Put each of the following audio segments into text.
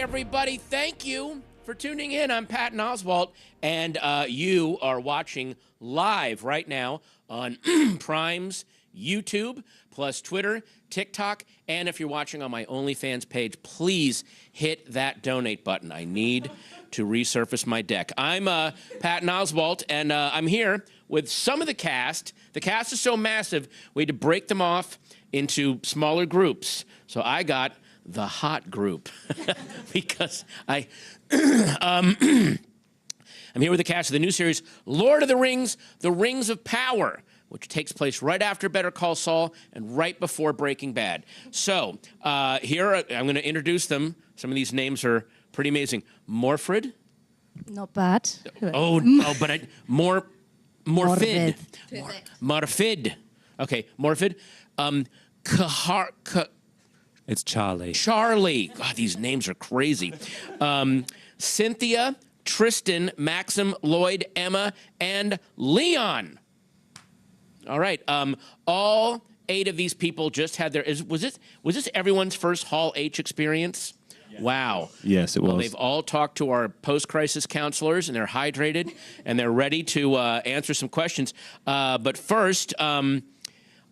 everybody. Thank you for tuning in. I'm Patton Oswalt, and you are watching live right now on Prime's YouTube, plus Twitter, TikTok, and if you're watching on my OnlyFans page, please hit that donate button. I need to resurface my deck. I'm Patton Oswalt, and I'm here with some of the cast. The cast is so massive, we had to break them off into smaller groups. So I got the hot group because I'm here with the cast of the new series, Lord of the Rings, The Rings of Power, which takes place right after Better Call Saul and right before Breaking Bad. So here, I'm going to introduce them. Some of these names are pretty amazing. Morfrid. Not bad. Morfid. Perfect. Morfid. Okay, Morfid. It's Charlie. Charlie. God, these names are crazy. Cynthia, Tristan, Maxim, Lloyd, Emma, and Leon. All right. All 8 of these people just had their. Was this everyone's first Hall H experience? Yes. Wow. Yes, it was. Well, they've all talked to our post-crisis counselors, and they're hydrated, and they're ready to answer some questions. But first, I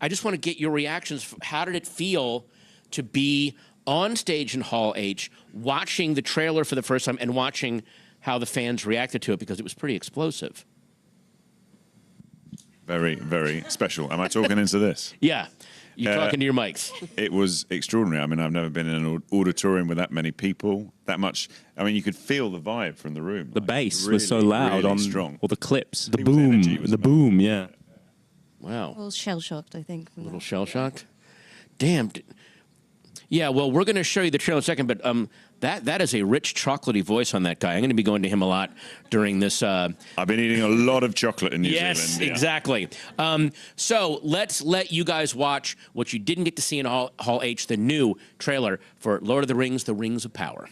just want to get your reactions. How did it feel to be on stage in Hall H, watching the trailer for the first time and watching how the fans reacted to it, because it was pretty explosive? Very, very special. Am I talking into this? Yeah, you're talking to your mics. It was extraordinary. I mean, I've never been in an auditorium with that many people, that much. I mean, you could feel the vibe from the room. The bass was so loud really on strong. all the clips. The People's boom, energy was the boom, yeah. Wow. A little shell-shocked, I think. A little shell-shocked? Damn. Yeah, well, we're going to show you the trailer in a second, but that is a rich, chocolatey voice on that guy. I'm going to be going to him a lot during this. I've been eating a lot of chocolate in New Zealand. Yes, Yeah. exactly. So let's let you guys watch what you didn't get to see in Hall H, the new trailer for Lord of the Rings, The Rings of Power.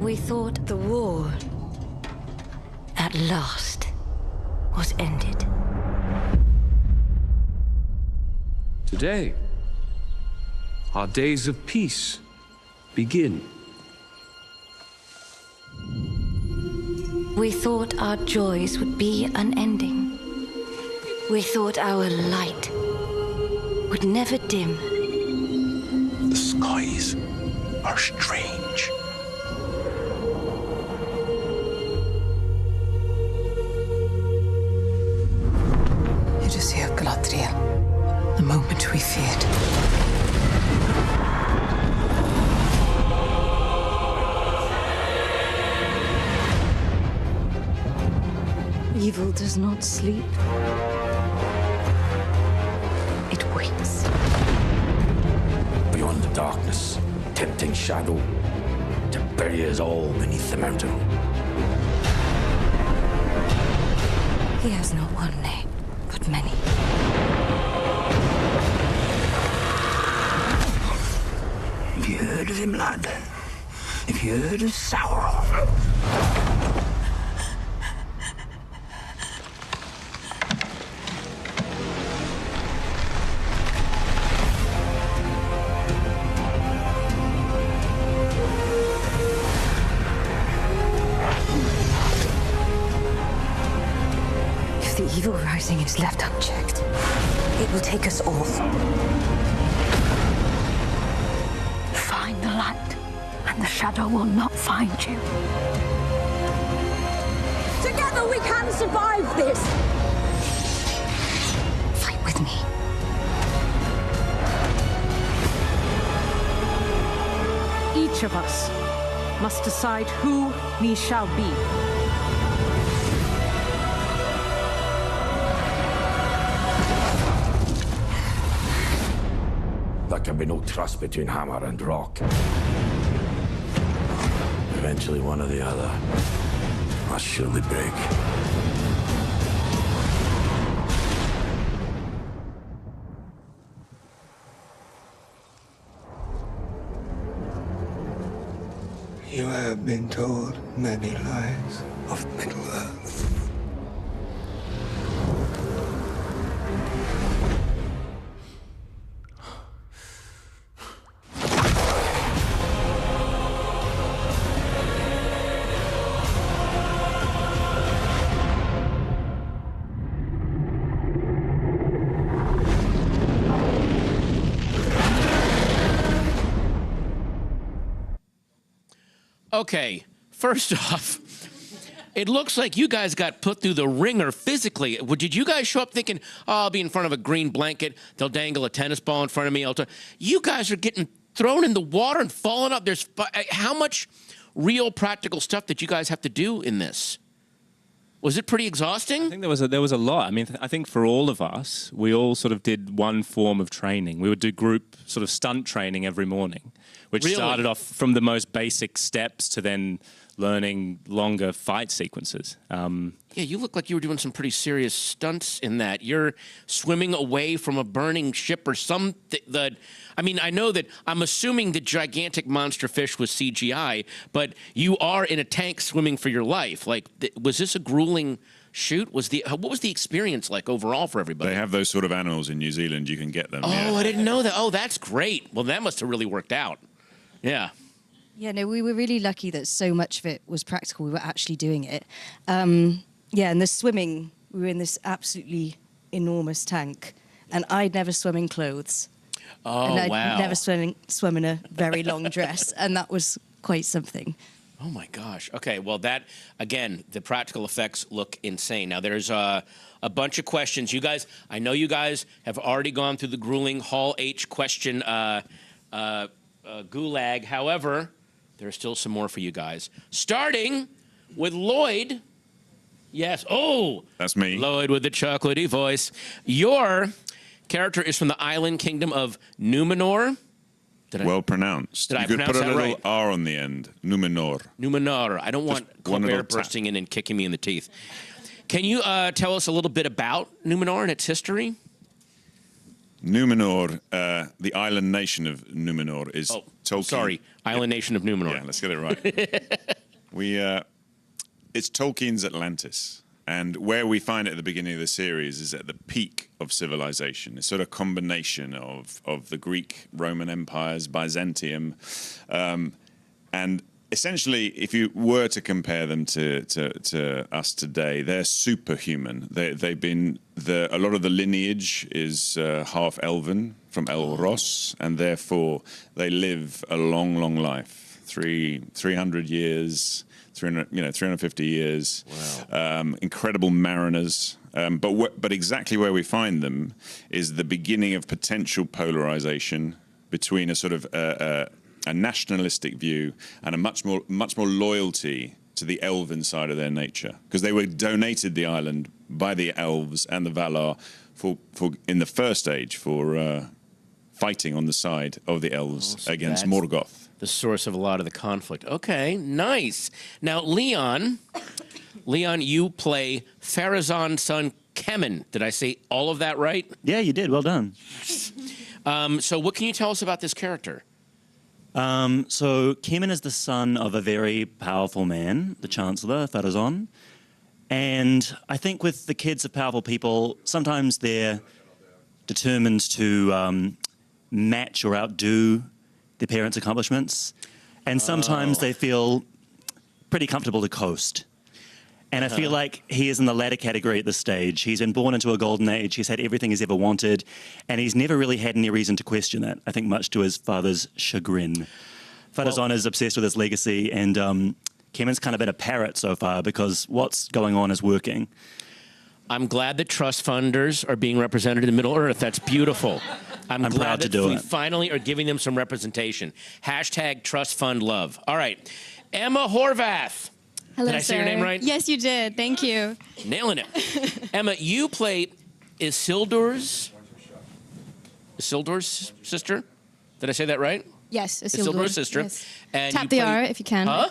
We thought the war, at last, was ended. Today, our days of peace begin. We thought our joys would be unending. We thought our light would never dim. The skies are strange. It is here, Galadriel. The moment we feared. Evil does not sleep. It waits. Beyond the darkness, tempting shadow to bury us all beneath the mountain. He has not one name, but many. Have you heard of him, lad? Have you heard of Sauron? If the evil rising is left unchecked, it will take us all. Find the light, and the shadow will not find you. Together we can survive this! Fight with me. Each of us must decide who we shall be. There can be no trust between hammer and rock. Eventually, one or the other must surely break. You have been told many lies of Middle-earth. Okay, first off, it looks like you guys got put through the ringer physically. Did you guys show up thinking, oh, I'll be in front of a green blanket, they'll dangle a tennis ball in front of me? You guys are getting thrown in the water and falling up. How much real practical stuff did you guys have to do in this? Was it pretty exhausting? I think there was a lot. I mean, I think for all of us, we all sort of did one form of training. We would do group sort of stunt training every morning, which started off from the most basic steps to then learning longer fight sequences. Yeah, you look like you were doing some pretty serious stunts in that. You're swimming away from a burning ship or something. I mean, I know that I'm assuming the gigantic monster fish was CGI, but you are in a tank swimming for your life. Like, was this a grueling shoot? What was the experience like overall for everybody? They have those sort of animals in New Zealand. You can get them. Oh, yeah. I didn't know that. Oh, that's great. Well, that must have really worked out. Yeah. Yeah, no, we were really lucky that so much of it was practical. We were actually doing it. Yeah, and the swimming, we were in this absolutely enormous tank, and I'd never swum in clothes. Oh, and I'd wow. never swum in a very long dress, and that was quite something. Oh, my gosh. Okay, well, that, again, the practical effects look insane. Now, there's a bunch of questions. You guys, I know you guys have already gone through the grueling Hall H question gulag. However, there are still some more for you guys. Starting with Lloyd. Yes. Oh. That's me. Lloyd with the chocolatey voice. Your character is from the island kingdom of Numenor. Well pronounced. Did I you could pronounce put a that little right? R on the end. Numenor. Numenor. I don't want one little Colbert tap. bursting in and kicking me in the teeth. Can you tell us a little bit about Numenor and its history? Numenor, the island nation of Numenor, is Tolkien. Sorry, island nation of Numenor. Yeah, let's get it right. It's Tolkien's Atlantis, and where we find it at the beginning of the series is at the peak of civilization. It's sort of a combination of the Greek, Roman empires, Byzantium, and essentially, if you were to compare them to us today, they're superhuman. They've been a lot of the lineage is half elven from Elros, and therefore they live a long, long life, 300 years, 350 years. Wow. Incredible mariners. But exactly where we find them is the beginning of potential polarization between a sort of a nationalistic view and a much more loyalty to the elven side of their nature, because they were donated the island by the elves and the Valar for in the first age for fighting on the side of the elves against Morgoth. The source of a lot of the conflict. Okay, nice. Now, Leon, you play Pharazon's son, Kemen. Did I say all of that right? Yeah, you did. Well done. So what can you tell us about this character? So Kemen is the son of a very powerful man, the Chancellor, Pharazon. And I think with the kids of powerful people, sometimes they're determined to match or outdo their parents' accomplishments. And sometimes they feel pretty comfortable to coast. And I feel like he is in the latter category at this stage. He's been born into a golden age. He's had everything he's ever wanted. And he's never really had any reason to question it, I think much to his father's chagrin. Pharazon is obsessed with his legacy, and Kemen's kind of been a parrot so far because what's going on is working. I'm glad that trust funders are being represented in Middle-earth. That's beautiful. I'm glad proud to that do we it. finally are giving them some representation. Hashtag trust fund love. All right. Emma Horvath. Hello, Did I say your name right? Yes, you did. Thank you. Nailing it. Emma, you play Isildur's sister? Did I say that right? Yes, Isildur's sister. Yes. And Tap you the play- R if you can. Huh?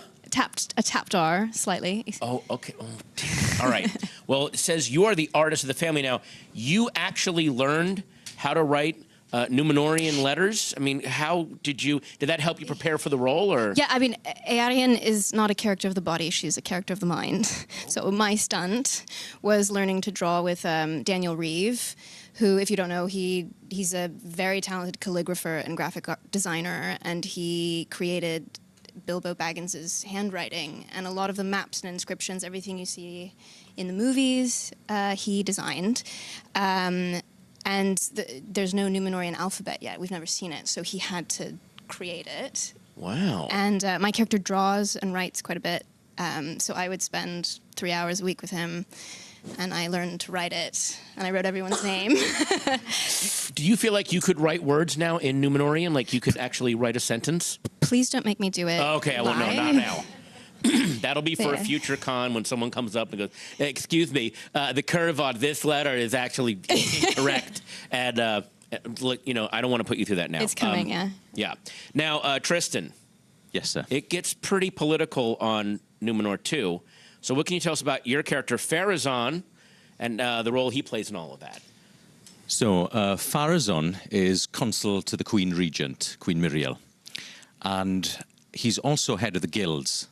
A tapped R slightly. Oh, okay. Oh, damn. All right. Well, it says you are the artist of the family. Now, you actually learned how to write Numenorian letters? I mean, did that help you prepare for the role, or? Yeah, I mean, Arian is not a character of the body, she's a character of the mind. So my stunt was learning to draw with Daniel Reeve, who, if you don't know, he's a very talented calligrapher and graphic designer, and he created Bilbo Baggins's handwriting, and a lot of the maps and inscriptions, everything you see in the movies, he designed. And there's no Numenorian alphabet yet. We've never seen it, so he had to create it. Wow. And my character draws and writes quite a bit. So I would spend 3 hours a week with him, and I learned to write it, and I wrote everyone's name. Do you feel like you could write words now in Numenorian? Like you could actually write a sentence? Please don't make me do it. Okay, I won't. No, not now. That'll be for a future con when someone comes up and goes, "Excuse me, the curve on this letter is actually incorrect." And look, you know, I don't want to put you through that now. It's coming, yeah. Yeah. Now, Tristan. Yes, sir. It gets pretty political on Numenor 2. So what can you tell us about your character, Pharazôn, and the role he plays in all of that? So, Pharazôn is consul to the Queen Regent, Queen Miriel. And he's also head of the guilds.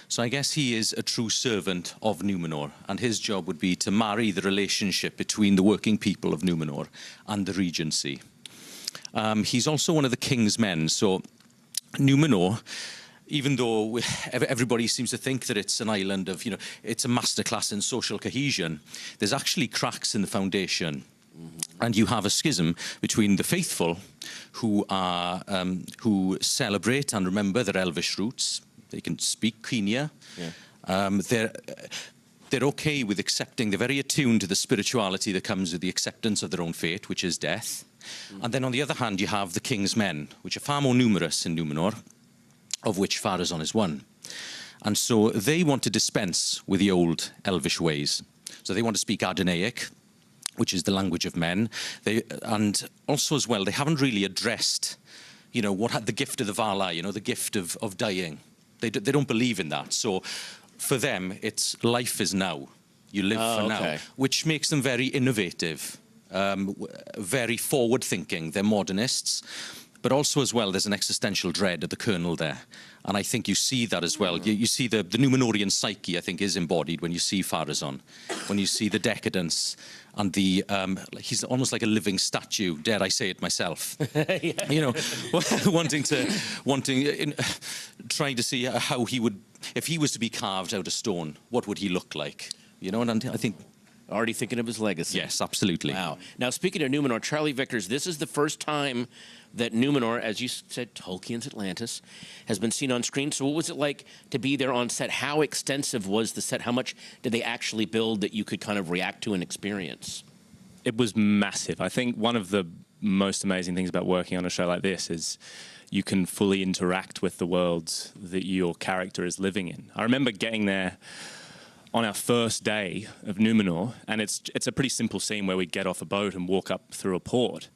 So I guess he is a true servant of Numenor, and his job would be to marry the relationship between the working people of Numenor and the Regency. He's also one of the king's men, so Numenor, even though everybody seems to think that it's an island of, you know, it's a masterclass in social cohesion, there's actually cracks in the foundation. And you have a schism between the faithful who celebrate and remember their elvish roots. They can speak Quenya. Yeah. They're okay with accepting, they're very attuned to the spirituality that comes with the acceptance of their own fate, which is death. And then on the other hand, you have the king's men, which are far more numerous in Numenor, of which Pharazôn is one. And so they want to dispense with the old elvish ways. So they want to speak Adonaic, which is the language of men. And also as well, they haven't really addressed, you know, what had the gift of the Vala, you know, the gift of dying. They don't believe in that. So for them, it's life is now. You live for now, which makes them very innovative, very forward-thinking. They're modernists. But also as well, there's an existential dread of the kernel there. And I think you see that as well. You see the Numenorian psyche, I think, is embodied when you see Pharazôn, when you see the decadence and the, he's almost like a living statue, dare I say it myself. You know, trying to see how he would, if he was to be carved out of stone, what would he look like? You know, and I think... Already thinking of his legacy. Yes, absolutely. Wow. Now, speaking of Numenor, Charlie Vickers, this is the first time that Numenor, as you said, Tolkien's Atlantis, has been seen on screen. So what was it like to be there on set? How extensive was the set? How much did they actually build that you could kind of react to and experience? It was massive. I think one of the most amazing things about working on a show like this is you can fully interact with the worlds that your character is living in. I remember getting there on our first day of Numenor, and it's a pretty simple scene where we get off a boat and walk up through a port.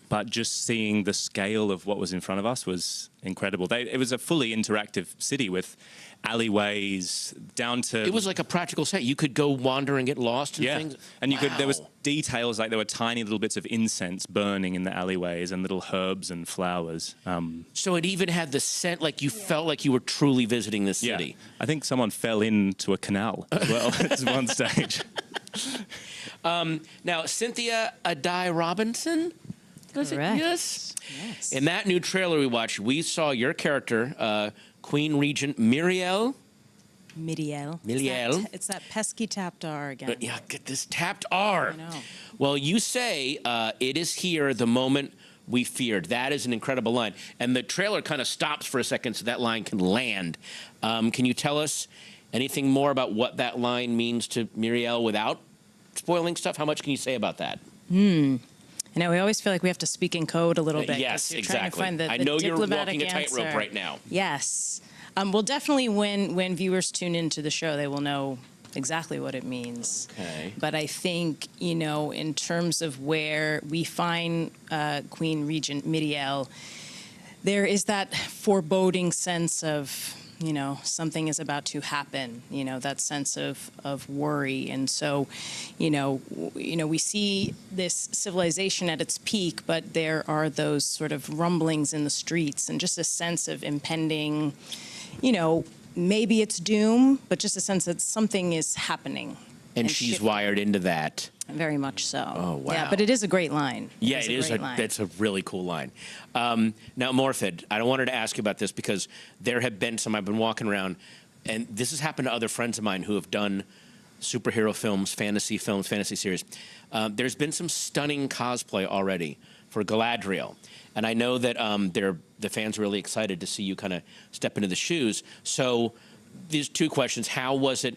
But just seeing the scale of what was in front of us was incredible. It was a fully interactive city with alleyways down to... It was like a practical set. You could go wander and get lost and things. And you could, there was details, like there were tiny little bits of incense burning in the alleyways and little herbs and flowers. So it even had the scent, like you felt like you were truly visiting the city. Yeah. I think someone fell into a canal as well at one stage. Now, Cynthia Adai Robinson? Correct. Yes. In that new trailer we watched, we saw your character, Queen Regent Miriel. Miriel. It's that pesky tapped R again. But yeah, get this tapped R. I know. Well, you say, it is here the moment we feared. That is an incredible line. And the trailer kind of stops for a second so that line can land. Can you tell us anything more about what that line means to Miriel without spoiling stuff? How much can you say about that? I know we always feel like we have to speak in code a little bit. Yes, you're exactly. Trying to find the I know you're diplomatic walking a tightrope answer. right now. Yes. Well, definitely when viewers tune into the show, they will know exactly what it means. Okay. But I think, you know, in terms of where we find Queen Regent Miriel, there is that foreboding sense of, you know, something is about to happen, you know, that sense of worry. And so, you know, we see this civilization at its peak, but there are those sort of rumblings in the streets and just a sense of impending, you know, maybe it's doom, but just a sense that something is happening. And she's shifting. Wired into that. Very much so. Oh, wow. Yeah, but it is a great line. Yeah, it is. That's a really cool line. Now, Morfid, I don't want her to ask you about this because there have been some, I've been walking around, and this has happened to other friends of mine who have done superhero films, fantasy series. There's been some stunning cosplay already for Galadriel. And I know that the fans are really excited to see you kind of step into the shoes. So these two questions. How was it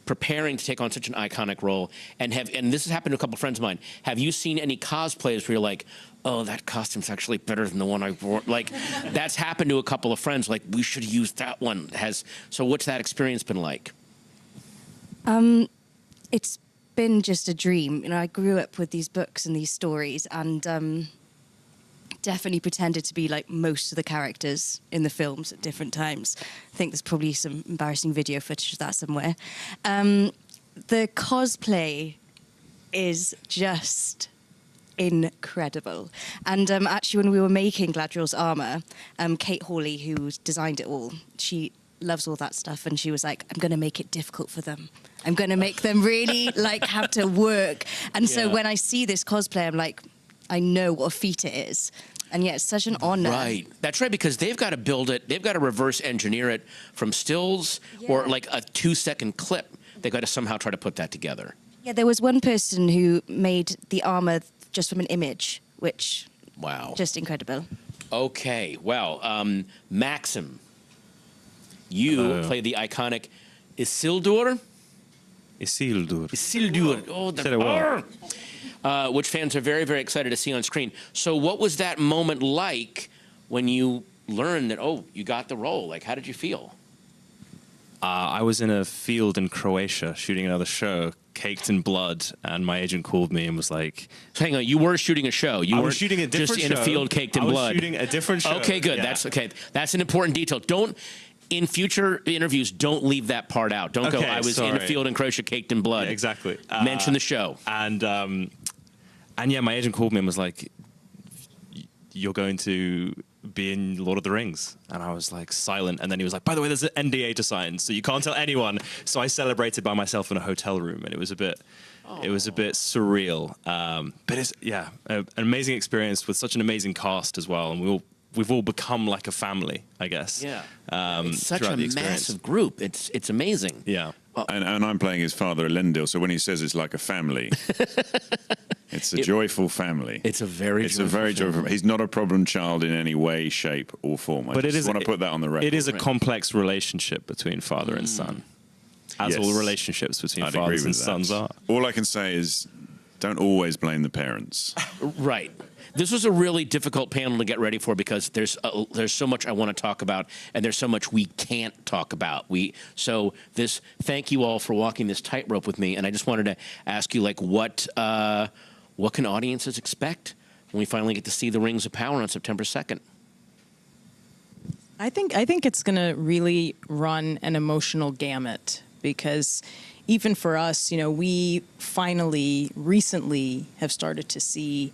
preparing to take on such an iconic role? And this has happened to a couple of friends of mine. Have you seen any cosplays where you're like, oh, that costume's actually better than the one I wore? Like, that's happened to a couple of friends. Like, we should use that one. So what's that experience been like? It's been just a dream. I grew up with these books and these stories, and definitely pretended to be like most of the characters in the films at different times. I think there's probably some embarrassing video footage of that somewhere. The cosplay is just incredible. And actually, when we were making Galadriel's armor, Kate Hawley, who designed it all, she loves all that stuff, and she was like, I'm going to make it difficult for them. I'm going to make them really have to work. And so when I see this cosplay, I'm like, I know what a feat it is. And yeah, it's such an honor. Right. That's right, because they've got to build it. They've got to reverse engineer it from stills or like a 2-second clip. They've got to somehow try to put that together. Yeah, there was one person who made the armor just from an image, which... Wow. Just incredible. Okay. Well, Maxim, you play the iconic Isildur? Isildur. Oh, the which fans are very, very excited to see on screen. So what was that moment like when you learned that, oh, you got the role? Like, how did you feel? I was in a field in Croatia shooting another show, caked in blood, and my agent called me and was like... Hang on, you were shooting a show. You were shooting a different just in a field caked in blood. I was shooting a different show. Okay, good. Yeah. That's an important detail. In future interviews, don't leave that part out. Don't go, I was in a field in Croatia caked in blood. Yeah, exactly. Mention the show. And yeah, my agent called me and was like, you're going to be in Lord of the Rings. And I was like silent. And then he was like, by the way, there's an NDA to sign, so you can't tell anyone. So I celebrated by myself in a hotel room, and it was a bit surreal. But it's, an amazing experience with such an amazing cast as well. And we've all become like a family, I guess. Yeah. It's such a massive group. It's amazing. Yeah. And I'm playing his father, Elendil, so when he says it's like a family, it's a joyful family. It's a very joyful family. He's not a problem child in any way, shape, or form. I just want to put that on the record. It is a complex relationship between father and son, as all relationships between fathers and sons are. All I can say is, don't always blame the parents. Right. This was a really difficult panel to get ready for because there's so much I want to talk about, and there's so much we can't talk about. Thank you all for walking this tightrope with me, and I just wanted to ask you, like, what can audiences expect when we finally get to see the Rings of Power on September 2nd? I think it's going to really run an emotional gamut, because even for us, we finally recently have started to see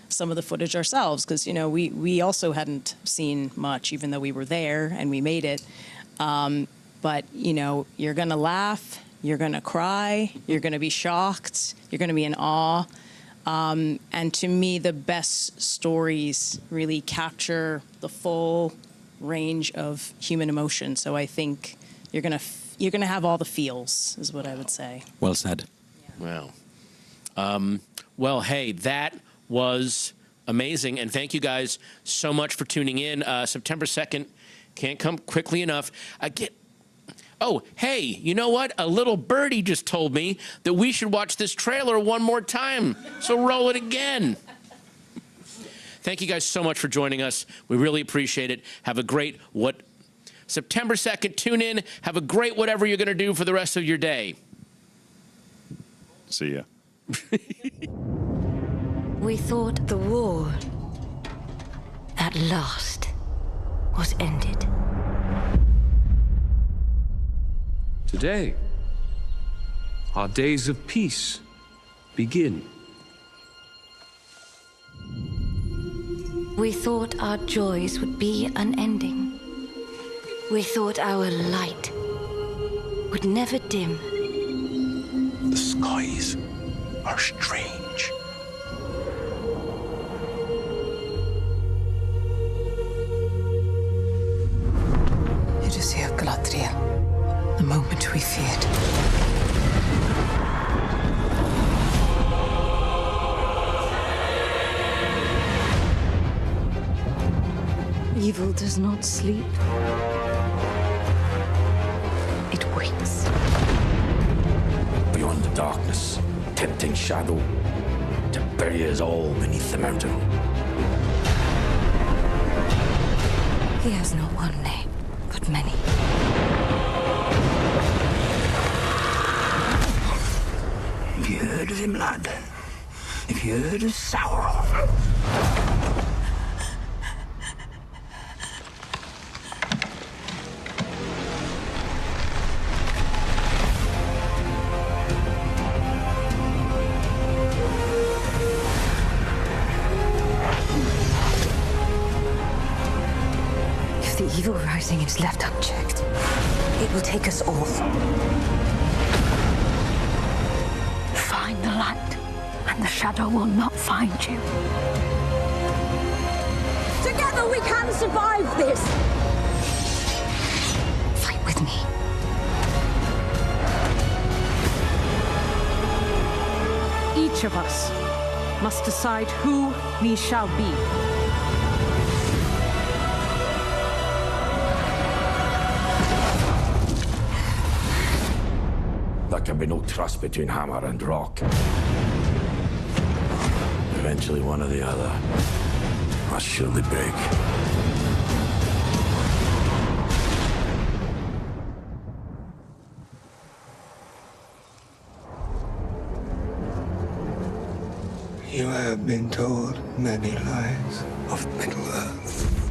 some of the footage ourselves, because we also hadn't seen much, even though we were there and we made it. But you're gonna laugh, you're gonna cry, you're gonna be shocked, you're gonna be in awe. And to me, the best stories really capture the full range of human emotion. So I think you're gonna have all the feels, is what I would say. Well said. Wow. Well, hey, that was amazing, and thank you guys so much for tuning in. September 2nd can't come quickly enough. Oh, hey, you know what? A little birdie just told me that we should watch this trailer one more time, so roll it again. Thank you guys so much for joining us. We really appreciate it. Have a great September 2nd, tune in. Have a great whatever you're going to do for the rest of your day. See ya. We thought the war, at last, was ended. Today, our days of peace begin. We thought our joys would be unending. We thought our light would never dim. The skies are strange. You just hear Galadriel, the moment we feared. Evil does not sleep. It waits. Beyond the darkness, tempting shadow, to bury us all beneath the mountain. He has not one name, but many. Have you heard of him, lad? Have you heard of Sauron? If the evil rising is left unchecked, it will take us all. Find the light, and the shadow will not find you. Together we can survive this! Fight with me. Each of us must decide who we shall be. There can be no trust between hammer and rock. Eventually, one or the other must surely break. You have been told many lies of Middle-earth.